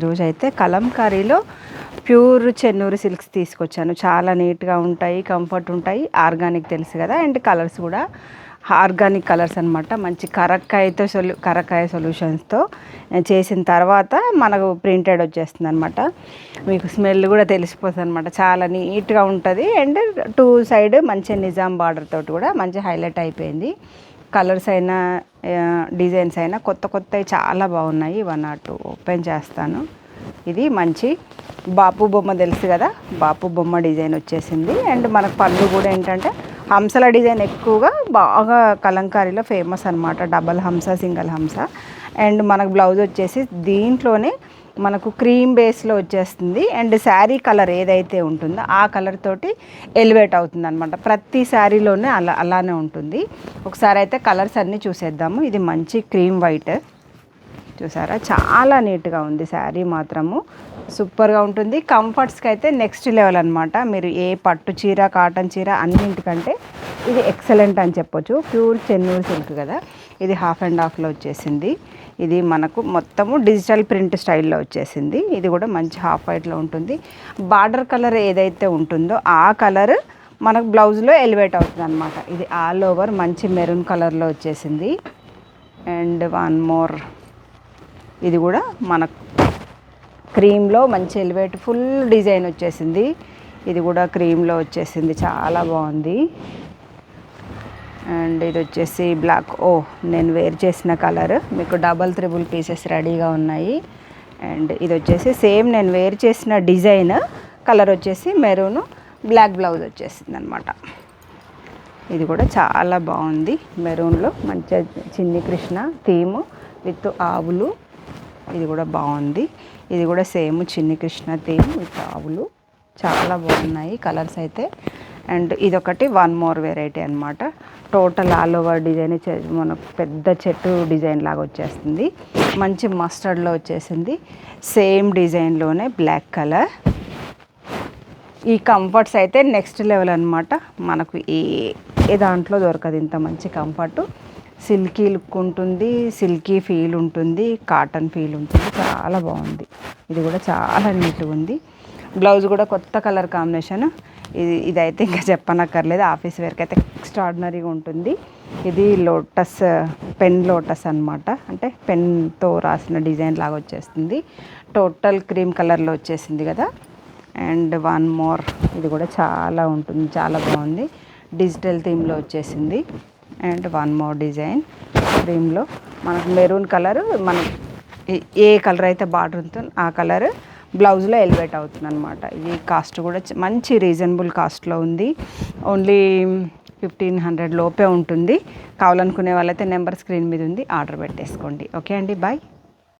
ఈరోజైతే కలంకారీలో pure Chennur silks తీసుకొచ్చాను. చాలా నీట్గా ఉంటాయి, కంఫర్ట్ ఉంటాయి, ఆర్గానిక్ తెలుసు కదా. అండ్ కలర్స్ కూడా ఆర్గానిక్ కలర్స్ అనమాట. మంచి కరక్కాయ సొల్యూషన్స్తో చేసిన తర్వాత మనకు ప్రింటెడ్ వచ్చేస్తుంది అనమాట. మీకు స్మెల్ కూడా తెలిసిపోతుంది అనమాట. చాలా నీట్గా ఉంటుంది. అండ్ టూ సైడ్ మంచి నిజాం బార్డర్ తోటి కూడా మంచి హైలైట్ అయిపోయింది. కలర్స్ అయినా డిజైన్స్ అయినా కొత్తవి చాలా బాగున్నాయి. 1 or 2 ఓపెన్ చేస్తాను. ఇది మంచి బాపు బొమ్మ తెలుసు కదా, బాపు బొమ్మ డిజైన్ వచ్చేసింది. అండ్ మనకు పళ్ళు కూడా ఏంటంటే హంసల డిజైన్ ఎక్కువగా బాగా కలంకారీలో ఫేమస్ అనమాట. డబల్ హంస, సింగిల్ హంస. అండ్ మనకు బ్లౌజ్ వచ్చేసి దీంట్లోనే మనకు క్రీమ్ బేస్లో వచ్చేస్తుంది. అండ్ శారీ కలర్ ఏదైతే ఉంటుందో ఆ కలర్ తోటి ఎలివేట్ అవుతుంది అనమాట. ప్రతి శారీలోనే అలానే ఉంటుంది. ఒకసారి అయితే కలర్స్ అన్నీ చూసేద్దాము. ఇది మంచి క్రీమ్ వైట్ చూసారా, చాలా నీట్గా ఉంది. శారీ మాత్రము సూపర్గా ఉంటుంది. కంఫర్ట్స్కి అయితే నెక్స్ట్ లెవెల్ అనమాట. మీరు ఏ పట్టు చీర, కాటన్ చీర అన్నింటికంటే ఇది ఎక్సలెంట్ అని చెప్పొచ్చు. ప్యూర్ చెన్నూరు సిల్క్ కదా. ఇది 50/2లో వచ్చేసింది. ఇది మనకు మొత్తము డిజిటల్ ప్రింట్ స్టైల్లో వచ్చేసింది. ఇది కూడా మంచి హాఫ్ వైట్లో ఉంటుంది. బార్డర్ కలర్ ఏదైతే ఉంటుందో ఆ కలర్ మనకు బ్లౌజ్లో ఎలివేట్ అవుతుంది అనమాట. ఇది ఆల్ ఓవర్ మంచి మెరూన్ కలర్లో వచ్చేసింది. అండ్ 1 more, ఇది కూడా మనకు క్రీమ్లో మంచి ఎలివేట్ ఫుల్ డిజైన్ వచ్చేసింది. ఇది కూడా క్రీమ్లో వచ్చేసింది, చాలా బాగుంది. అండ్ ఇది వచ్చేసి బ్లాక్. నేను వేర్ చేసిన కలర్ మీకు 3 పీసెస్ రెడీగా ఉన్నాయి. అండ్ ఇది వచ్చేసి సేమ్ నేను వేర్ చేసిన డిజైన్ కలర్ వచ్చేసి మెరూన్, బ్లాక్ బ్లౌజ్ వచ్చేసింది అనమాట. ఇది కూడా చాలా బాగుంది. మెరూన్లో మంచిగా చిన్ని కృష్ణ థీము విత్ ఆవులు. ఇది కూడా బాగుంది. ఇది కూడా same Chinni Krishna theme with ఆవులు. చాలా బాగున్నాయి కలర్స్ అయితే. అండ్ ఇదొకటి 1 more వెరైటీ అనమాట. టోటల్ ఆల్ ఓవర్ డిజైన్ మనకు పెద్ద చెట్టు డిజైన్ లాగా వచ్చేస్తుంది. మంచి మస్టర్డ్లో వచ్చేసింది. సేమ్ డిజైన్లోనే బ్లాక్ కలర్. ఈ కంఫర్ట్స్ అయితే నెక్స్ట్ లెవెల్ అనమాట. మనకు ఏ దాంట్లో దొరకదు ఇంత మంచి కంఫర్టు. సిల్కీ లుక్ ఉంటుంది, సిల్కీ ఫీల్ ఉంటుంది, కాటన్ ఫీల్ ఉంటుంది. చాలా బాగుంది. ఇది కూడా చాలా నీట్గా ఉంది. బ్లౌజ్ కూడా కొత్త కలర్ కాంబినేషన్. ఇదైతే ఇంకా చెప్పనక్కర్లేదు. ఆఫీస్ వేర్కి అయితే ఎక్స్ట్రాడినరీగా ఉంటుంది. ఇది పెన్ లోటస్ అనమాట. అంటే పెన్తో రాసిన డిజైన్ లాగా వచ్చేస్తుంది. టోటల్ క్రీమ్ కలర్లో వచ్చేసింది కదా. అండ్ 1 more, ఇది కూడా చాలా ఉంటుంది, చాలా బాగుంది. డిజిటల్ థీమ్లో వచ్చేసింది. అండ్ 1 more డిజైన్ క్రీమ్లో మనకు మెరూన్ కలర్. మనకు ఏ కలర్ అయితే బార్డర్ ఉంటుందో ఆ కలర్ బ్లౌజ్లో ఎలివేట్ అవుతుంది అనమాట. ఇది కాస్ట్ కూడా మంచి రీజనబుల్ కాస్ట్లో ఉంది. ఓన్లీ 1500 లోపే ఉంటుంది. కావాలనుకునే వాళ్ళైతే నెంబర్ స్క్రీన్ మీద ఉంది, ఆర్డర్ పెట్టేసుకోండి. ఓకే అండి, బాయ్.